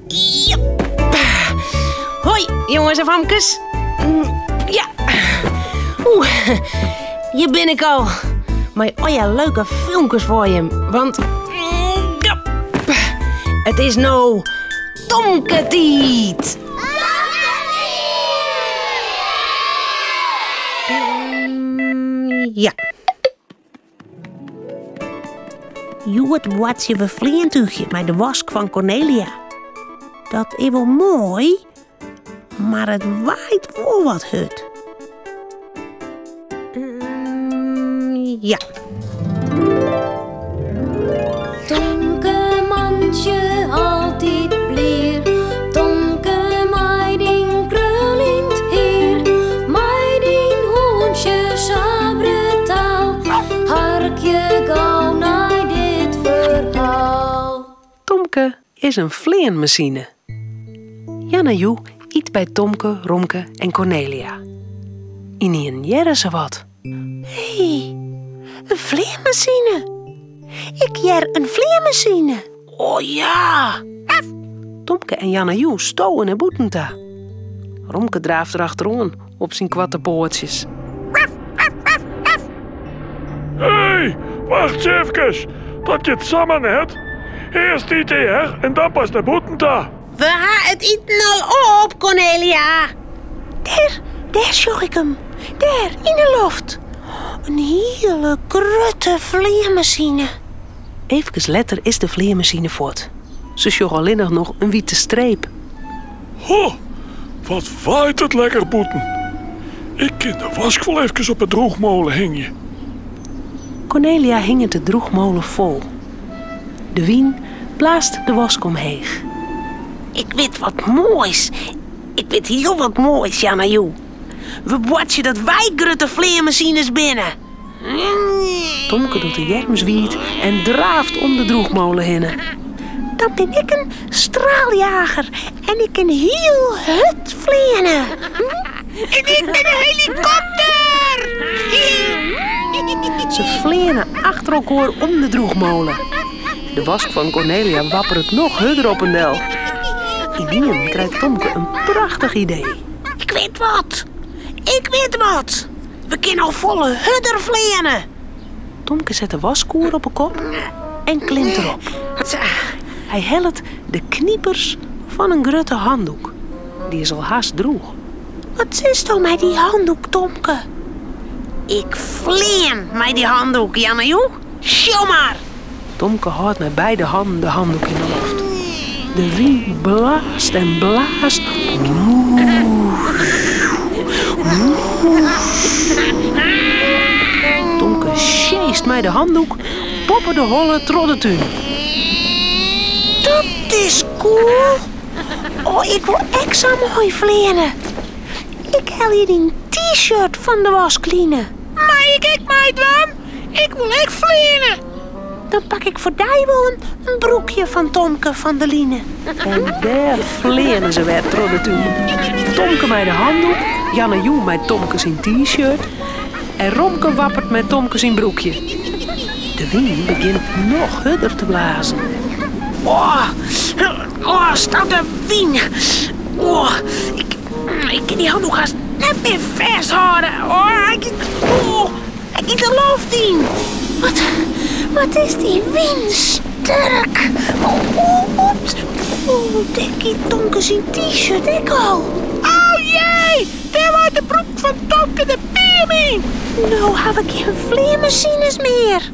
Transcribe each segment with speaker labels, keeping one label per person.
Speaker 1: Ja. Hoi, jongens en famkes. Ja. Hier ben ik al. Maar leuke filmpjes voor je. Want... ja. Het is nou... Tomketiet. Ja.
Speaker 2: Joet wat je we vleentuigje met de wask van Cornelia. Dat is wel mooi, maar het waait wel wat hut.
Speaker 1: Ja.
Speaker 3: Tomke mandje altijd bleer. Tomke meiding krulint heer. Meiding hoentje sabretaal. Harkje gauw naar dit verhaal.
Speaker 4: Tomke is een vleenmachine. Jan en Joe eet bij Tomke, Romke en Cornelia. In een jaren ze wat.
Speaker 2: Hé, een vleermachine. Ik jer een vleermachine.
Speaker 1: Oh ja.
Speaker 4: Tomke en Jan en Joe stoen en boeten daar. Romke draaft erachterom op zijn kwatterpoortjes.
Speaker 5: Hé, wacht even, dat je het samen hebt. Eerst die her en dan pas de boeten daar.
Speaker 1: We gaan het eten al op, Cornelia.
Speaker 2: Daar zag ik hem. Daar, in de loft. Een hele grote vleermachine.
Speaker 4: Even later is de vleermachine voort. Ze sjog alleen nog een witte streep.
Speaker 5: Ho, wat waait het lekker boeten. Ik kan de wask wel even op het droogmolen hingen.
Speaker 4: Cornelia hing het de droegmolen vol. De wien blaast de wask omheeg.
Speaker 1: Ik weet wat moois. Ik weet heel wat moois, Jan en Joe. We watchen dat wij grote vleermachines binnen.
Speaker 4: Tomke doet de jerm zwiet en draaft om de droegmolen heen.
Speaker 2: Dan ben ik een straaljager en ik kan heel hut vleenen.
Speaker 1: En ik ben een helikopter.
Speaker 4: Ze vleenen achter elkaar om de droegmolen. De wask van Cornelia wappert nog hudder op een del. Ineen krijgt Tomke een prachtig idee.
Speaker 1: Ik weet wat. We kunnen al volle hudder vleenen.
Speaker 4: Tomke zet de waskoer op een kop en klimt erop. Hij helpt de kniepers van een grote handdoek. Die is al haast droeg.
Speaker 2: Wat is toch met die handdoek, Tomke?
Speaker 1: Ik vleen met die handdoek, Jan en Joe. Sjou maar.
Speaker 4: Tomke houdt met beide handen de handdoek in de lucht. De wind blaast en blaast. Tomke sjeest met de handdoek, poppen de holle troddetuin.
Speaker 2: Dat is cool. Oh, ik wil extra mooi vleenen. Ik hel hier een t-shirt van de waskline.
Speaker 1: Maar ik meid wel. Ik wil echt vleenen.
Speaker 2: Dan pak ik voor die wel een broekje van Tomke van de Line.
Speaker 4: En daar vleenen ze weer troddetuin. Tomke met de handdoek, Jan en Joe met Tomke zijn t-shirt en Romke wappert met Tomke zijn broekje. De wind begint nog hudder te blazen.
Speaker 1: Stoute wien. Ik kan die handdoek haast net meer vasthouden. Ik kan de loft in.
Speaker 2: Wat is die wind sterk. Dekkie Tomke zijn t-shirt, ik al.
Speaker 1: Oh jee, daar wordt de broek van Tomke de Piermie.
Speaker 2: Nou heb ik geen vleermachines meer.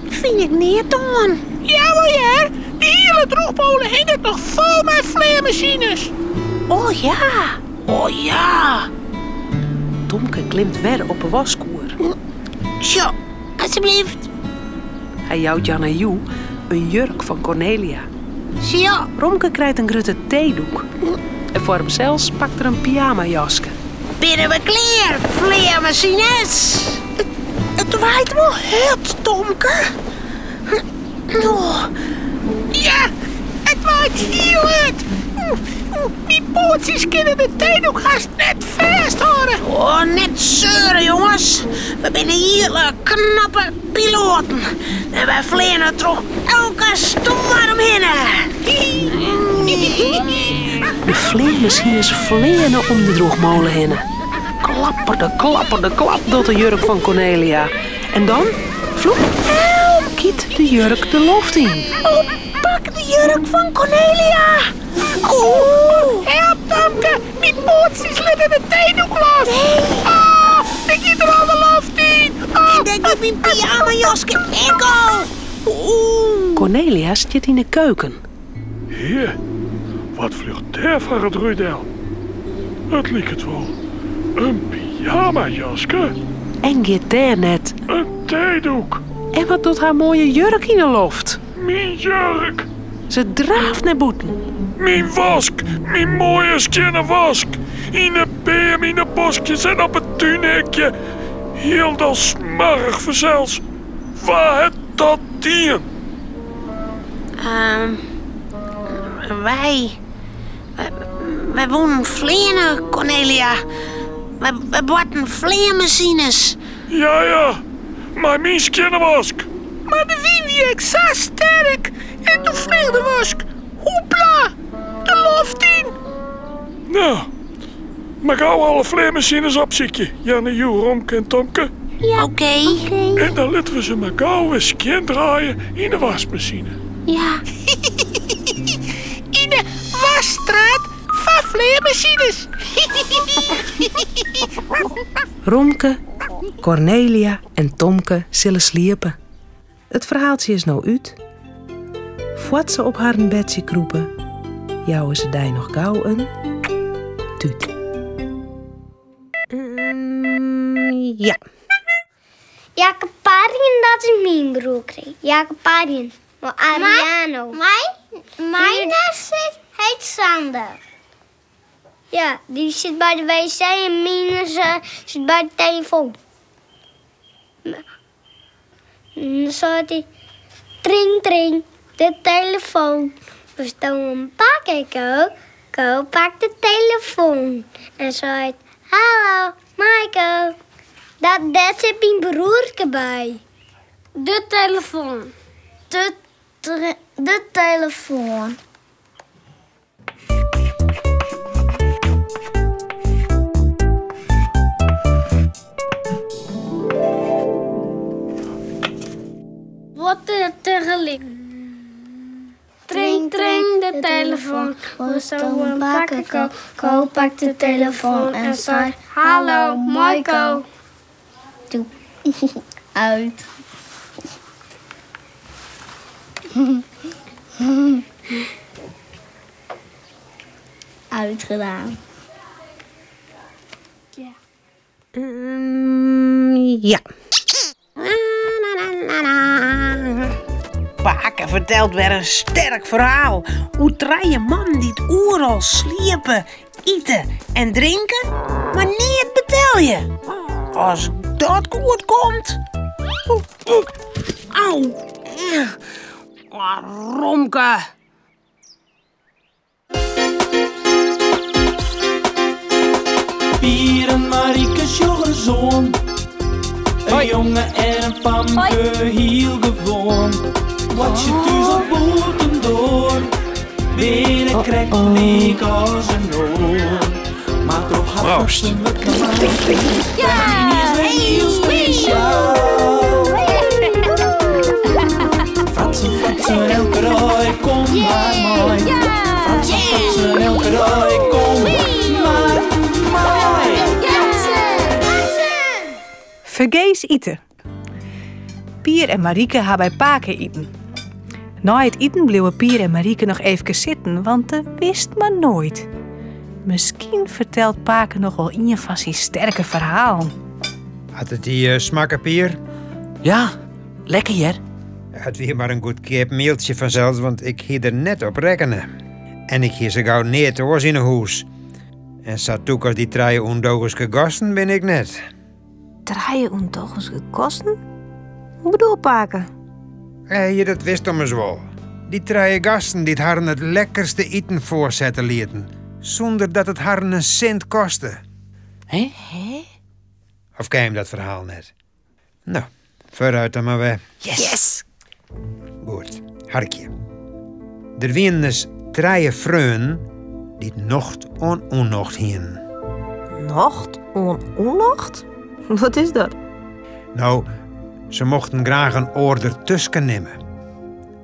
Speaker 2: Vind ik niet aan.
Speaker 1: Ja, maar ja, die hele droegmolen hing nog vol met vleermachines.
Speaker 2: Oh ja.
Speaker 4: Tomke klimt weer op een waskoer.
Speaker 1: Zo, alsjeblieft.
Speaker 4: Hij jouwt Jan en Joe een jurk van Cornelia.
Speaker 1: Zo.
Speaker 4: Romke krijgt een grote theedoek. En voor hemzelf pakt er een pyjamajasje.
Speaker 1: Binnen we kleer, vleermachines.
Speaker 2: Het waait wel hut, Tomke. Oh.
Speaker 1: Ja, het waait heel hard. Die pootjes kunnen de theedoek haast net vasthouden. Oh, net zeuren, jongens. We zijn hele knappe piloten. En wij vliegen toch elke storm heen.
Speaker 4: vleermachines vleenen om de droogmolen heen. Klapperde klap door de jurk van Cornelia. En dan, vloep, kiet de jurk de loft in.
Speaker 2: Oh, pak de jurk van Cornelia.
Speaker 1: Help, Tomke. Mijn pootjes liggen de theedoek los. Oh, ik giet er al de loft in.
Speaker 2: En denk dat mijn pyjama-jasje enkel.
Speaker 4: Cornelia zit in de keuken.
Speaker 5: Hier, wat vlucht daar van het ruidel? Het lijkt het wel. Een pyjama-jasje.
Speaker 4: En gaat daar net.
Speaker 5: Een theedoek.
Speaker 4: En wat doet haar mooie jurk in de loft?
Speaker 5: Mijn jurk.
Speaker 4: Ze draaft naar boeten.
Speaker 5: Mijn wask. Mijn mooie skinne wask. In de beem, in de bosjes en op het tuinhekje. Heel dat smarrig verzels. Waar het dat dier?
Speaker 2: Wij wonen vleenen, Cornelia. We worden vleermachines.
Speaker 5: Ja. Maar mijn skinne wask.
Speaker 1: Maar de wind die ik zo sterk. En toen vlieg de wask. Hoepla. De loft in.
Speaker 5: Nou, maar gauw alle vleermachines opziekje. Janne, Joe, Romke en Tomke.
Speaker 2: Ja. Oké.
Speaker 5: En dan laten we ze maar gauw eens skin draaien in de wasmachine.
Speaker 2: Ja.
Speaker 1: In de wasstraat van vleermachines.
Speaker 4: Romke, Cornelia en Tomke zullen sliepen. Het verhaaltje is nou uit. Voordat ze op haar bedje kroepen, jouwen ze daar nog gauw een tuut.
Speaker 2: Ja.
Speaker 3: Jacob Parien, dat is mijn broer. Jacob Parien. Maar Ariano. Mijn heet Sander. Ja, die zit bij de wc en mijn zit bij de telefoon. Dan zat hij, tring, de telefoon. We stonden pakken, Ko pak de telefoon. En zei, hallo, Michael. Daar zit mijn broertje bij. De telefoon. De telefoon. Wat tegelijk. Tring, de telefoon. We stonden pakken, Ko pakt de telefoon en zei, hallo, Michael. Toe. Uit. Uitgedaan. Ja.
Speaker 2: Ja. Pake vertelt weer een sterk verhaal. Hoe drie man die het oeral sliepen, eten en drinken, maar niet betelje. Als dat goed komt. Au. Romke.
Speaker 6: Pier en Marieke's jongezoon. Een jongen en een famke heel gewoon. Wat je thuis op boten door. Binnen krek leek als een oor. Maar toch had ze me klaar. Ja, heel speciaal. Fratsen, elke roi, kom maar mooi. Fratsen, elke roi, kom maar mooi.
Speaker 7: Vergees eten. Pier en Marieke gaan bij Pake eten. Na het eten bleven Pier en Marieke nog even zitten, want dat wist maar nooit. Misschien vertelt Pake nog wel een van zijn sterke verhaal.
Speaker 8: Had het die smaken, Pier?
Speaker 6: Ja, lekker hier.
Speaker 8: Het weer maar een goed keer mailtje vanzelfs, want ik hier er net op rekenen. En ik hier zo gauw neer te was in een huis. En zat ook als die drie ondogenske gasten ben ik net.
Speaker 9: Draaien ondogenske kosten? Hoe bedoel Pake?
Speaker 8: Je dat wist om eens wel. Die drie gasten die het haar het lekkerste eten voorzetten lieten. Zonder dat het haar een cent kostte.
Speaker 6: Hé?
Speaker 8: Of ken je dat verhaal net? Nou, vooruit dan maar weer.
Speaker 6: Yes.
Speaker 8: Goed, harkje. Er waren dus drie vrouwen die nocht on onnocht hien.
Speaker 9: Nocht on onnocht? Wat is dat?
Speaker 8: Nou, ze mochten graag een oorder tussen nemen.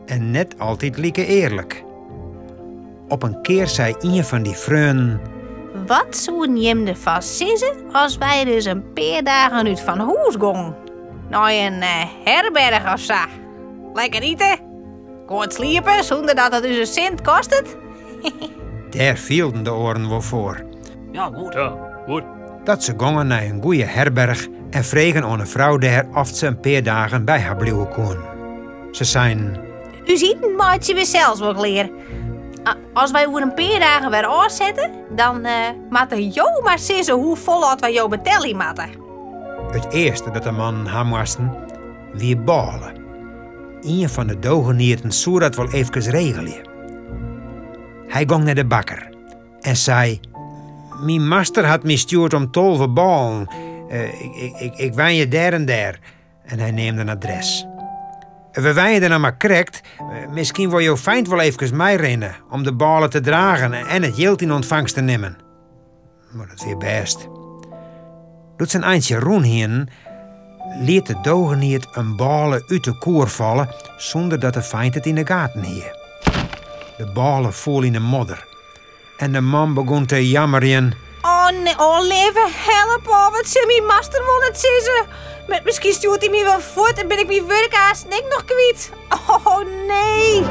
Speaker 8: En net altijd lieke eerlijk. Op een keer zei een van die vreun...
Speaker 7: Wat zouden je ervan zeggen als wij dus een paar dagen uit van huis gingen? Naar een herberg of zo. Lekker eten, kort sliepen zonder dat het dus een cent kost het.
Speaker 8: Daar vielden de oren wel voor.
Speaker 5: Ja, goed.
Speaker 8: Dat ze gingen naar een goede herberg en vregen aan een vrouw daar of ze een paar dagen bij haar blijven kon. Ze zijn...
Speaker 7: U ziet een maatje weer zelfs wel leren. Als wij over een paar dagen weer afzetten, dan moeten jou maar zeggen hoe vol wij jou betellen moeten.
Speaker 8: Het eerste dat de man haar moesten, wie ballen. Een van de dogenieten zou dat wel even regelen. Hij ging naar de bakker en zei... Mijn master had mij stuurd om 12 ballen. Ik wijn je daar en daar. En hij neemt een adres. We wijden dan maar correct. Misschien wil je fijn wel even mij rennen om de ballen te dragen en het geld in ontvangst te nemen. Maar dat weer best. Doet zijn eindje roen heen, liet de dogeniet een ballen uit de koer vallen zonder dat de feind het in de gaten hield. De ballen voelen in de modder. En de man begon te jammeren.
Speaker 7: Oh nee, oh lieve help, oh, wat zou mijn master wel net zeggen? Misschien stuurt hij me wel voort en ben ik mijn werkhaast en ik nog kwijt. Oh nee.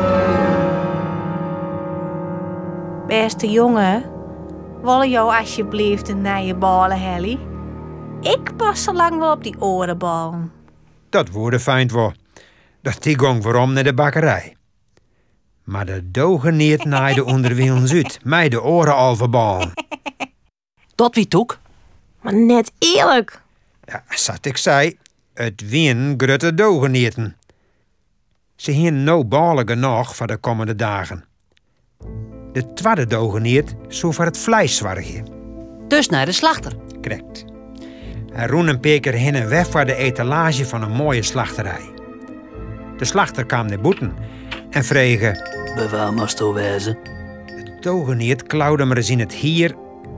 Speaker 7: Beste jongen, wil jou alsjeblieft naar je ballen, Helly? Ik pas zo lang wel op die orenballen.
Speaker 8: Dat woorde feind wel. Dat die ging waarom naar de bakkerij. Maar de dogeniet naaide onderwielens uit, mij de oren al verballen.
Speaker 2: Dat wie toek?
Speaker 9: Maar net eerlijk.
Speaker 8: Ja, zat ik zei, het wien grutte dogenieten. Ze hien no ballen genoeg voor de komende dagen. De tweede dogeniet zou voor het vlees zorgen.
Speaker 2: Dus naar de slachter.
Speaker 8: Correct. Hij roen een paar keer heen en weg voor de etalage van een mooie slachterij. De slachter kwam naar boeten en vregen...
Speaker 10: Bij waar moest je wezen?
Speaker 8: De dogeniet klauwde maar eens in het hier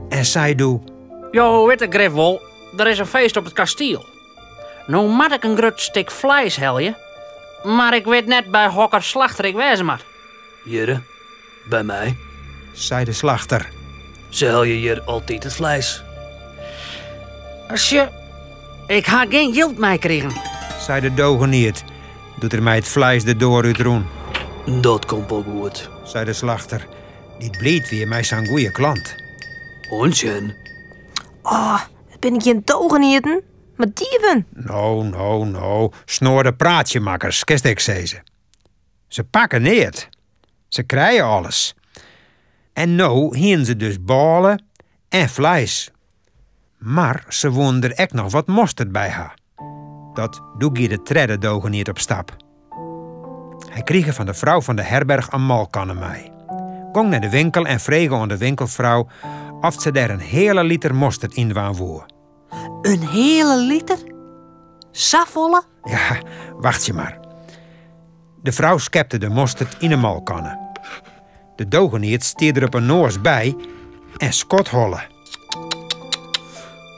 Speaker 8: en zei doe...
Speaker 11: Jo, witte Griffel, er is een feest op het kasteel. Nou moet ik een groot stuk vlees helje, maar ik weet net bij hokker slachter ik wezen maar.
Speaker 10: Jere, bij mij,
Speaker 8: zei de slachter.
Speaker 10: Ze hel je hier altijd het vlees.
Speaker 11: Sje, ik ga geen geld mee krijgen,
Speaker 8: zei de dogeniet. Doet er mij het vlees de door uit roen.
Speaker 10: Dat komt wel goed,
Speaker 8: zei de slachter. Dit bleef weer mij zijn goede klant.
Speaker 10: Onzin.
Speaker 9: Oh, ben ik geen dogenieten? Maar dieven.
Speaker 8: Nou. Snoor de praatjemakkers, kist ik ze. Ze pakken neer. Ze krijgen alles. En nou hien ze dus ballen en vlees. Maar ze woonden er echt nog wat mosterd bij haar. Dat doe je de tredde dogeniet op stap. Hij kreeg van de vrouw van de herberg een malkannen mee. Ging naar de winkel en vreeg aan de winkelvrouw of ze daar een hele liter mosterd in wou.
Speaker 2: Een hele liter? Safvolle?
Speaker 8: Ja, wacht je maar. De vrouw schepte de mosterd in een malkannen. De dogeniet stierde er op een noors bij en skothollen.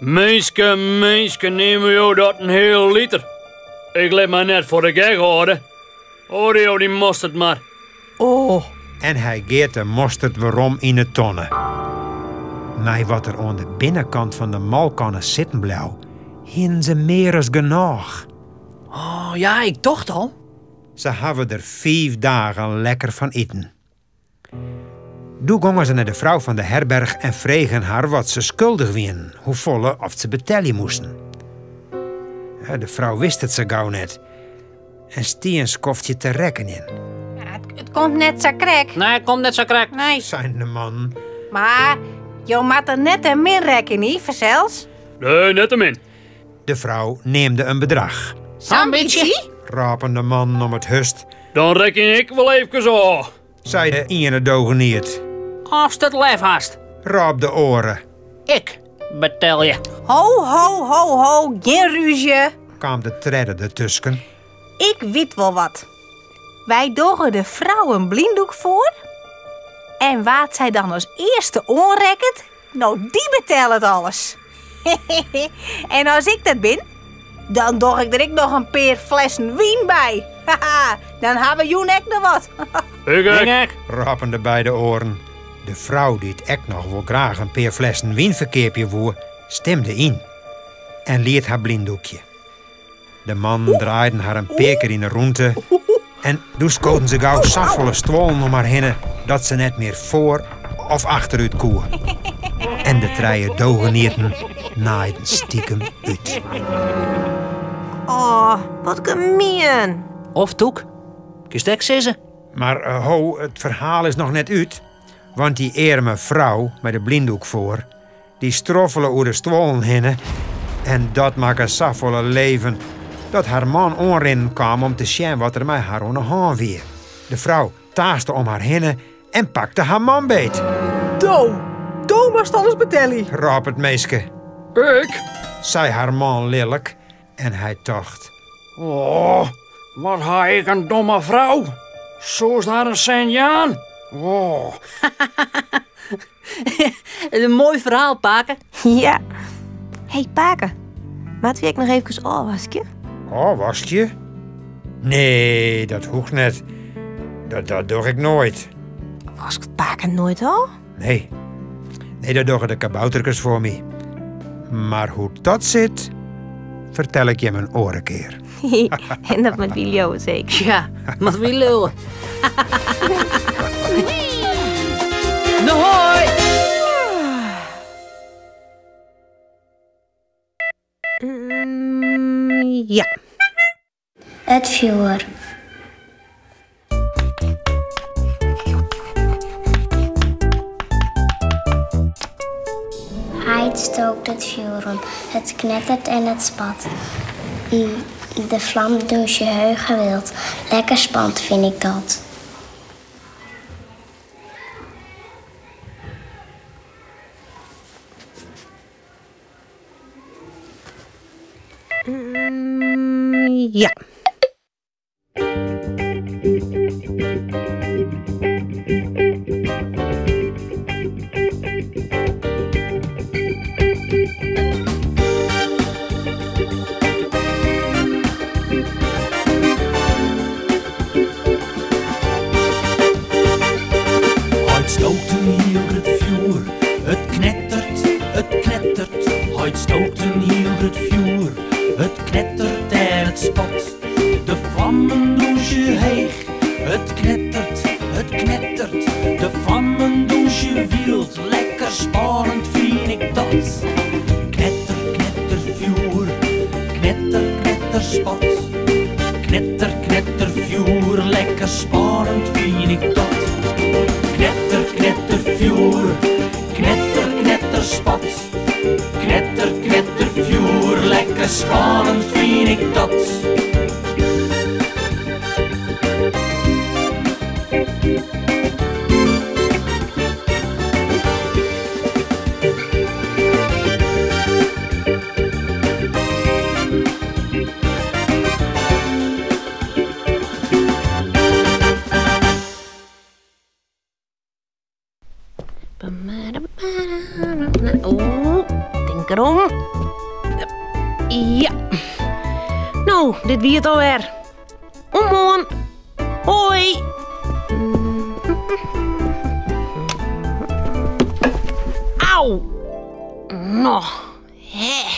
Speaker 5: Meeske, neem jou dat een heel liter. Ik let maar net voor de gek houden. Hoor jou die mosterd maar.
Speaker 2: Oh.
Speaker 8: En hij geert de mosterd waarom in de tonne. Maar wat er aan de binnenkant van de malkannen zitten bleef, hien ze meer als genoeg.
Speaker 2: Oh ja, ik dacht al.
Speaker 8: Ze hebben er 5 dagen lekker van eten. Toen gingen ze naar de vrouw van de herberg en vregen haar wat ze schuldig waren, hoe volle of ze betalen moesten. De vrouw wist het zo gauw net en stie een skoftje te rekken in.
Speaker 7: Ja, het komt net zo krek.
Speaker 11: Nee, het komt net zo krek.
Speaker 7: Nee.
Speaker 8: Zei de man.
Speaker 7: Maar, je moet er net een min rekken, niet, verzels?
Speaker 5: Nee, net hem in.
Speaker 8: De vrouw neemde een bedrag.
Speaker 7: Zo'n beetje?
Speaker 8: Rapen de man om het hust,
Speaker 5: Dan reken ik wel even zo.
Speaker 8: zei de ene dogeniet.
Speaker 11: Als het lef haast.
Speaker 8: Raap de oren,
Speaker 11: Ik betel je.
Speaker 7: Ho, geen ruzie.
Speaker 8: kwam de tredde ertussen.
Speaker 7: Ik weet wel wat. Wij dogen de vrouw een blinddoek voor. En wat zij dan als eerste onrekkert, nou die betelt het alles. En als ik dat ben, dan doe ik er ook nog een paar flessen wien bij. Dan hebben Joen ook nog wat.
Speaker 11: Ik.
Speaker 8: Rappen de beide oren. De vrouw die het echt nog wel graag een paar flessen wien verkeerpje woer, stemde in. En liet haar blinddoekje. De man draaide haar een paar keer in de rondte. En toen schoten ze gauw safvolle stwollen om haar heen, dat ze net meer voor of achteruit koer. En de treie dogenierten naaiden stiekem uit.
Speaker 9: Oh, wat gemeen.
Speaker 11: Of Toek. Kistek zeggen.
Speaker 8: Maar het verhaal is nog net uit. Want die arme vrouw met de blinddoek voor, die stroffelen over de stwollen heen. En dat maakt een safvolle leven dat haar man onrennen kwam om te zien wat er met haar aan de hand weer. De vrouw taaste om haar heen en pakte haar man beet.
Speaker 7: Doe moest alles betellen.
Speaker 8: Raap het meeske.
Speaker 5: Ik?
Speaker 8: Zei haar man lelijk en hij dacht.
Speaker 5: Oh, wat ha ik een domme vrouw. Zo is daar een Sint-Jaan. Oh.
Speaker 11: Een mooi verhaal, Paken.
Speaker 9: Ja. Hé, Paken. Maat wil ik nog even afwasje?
Speaker 8: Oh, was je? Nee, dat hoeft net. Dat doe ik nooit.
Speaker 9: Was ik Paken nooit al?
Speaker 8: Nee, dat doen de kabouterkes voor me. Maar hoe dat zit, vertel ik je hem een oren keer.
Speaker 9: En dat met Wilio zeker.
Speaker 11: Ja, met Wilio. Hoi!
Speaker 9: Ja.
Speaker 3: Het vuur. Hij stookt het vuur om. Het knettert en het spat. De vlam doet je heugen wild. Lekker spannend vind ik dat.
Speaker 9: Ja.
Speaker 6: Uit stookt een heel het vuur, het knettert. Uit stookt een heel het vuur, het knettert en het spat. De vlammen doen je heeg, het knettert. De vlammen doen je wild, lekker spannend vind ik dat. Knetter, vuur, knetter, spat. Knetter, vuur, lekker spannend vind ik dat. Knetter, vuur, knetter, spat. Knetter, vuur, lekker spannend vind ik dat.
Speaker 9: Denk erom. Ja. Nou, dit wie het alweer. Omhoorn. Hoi. Auw. Nou, hè.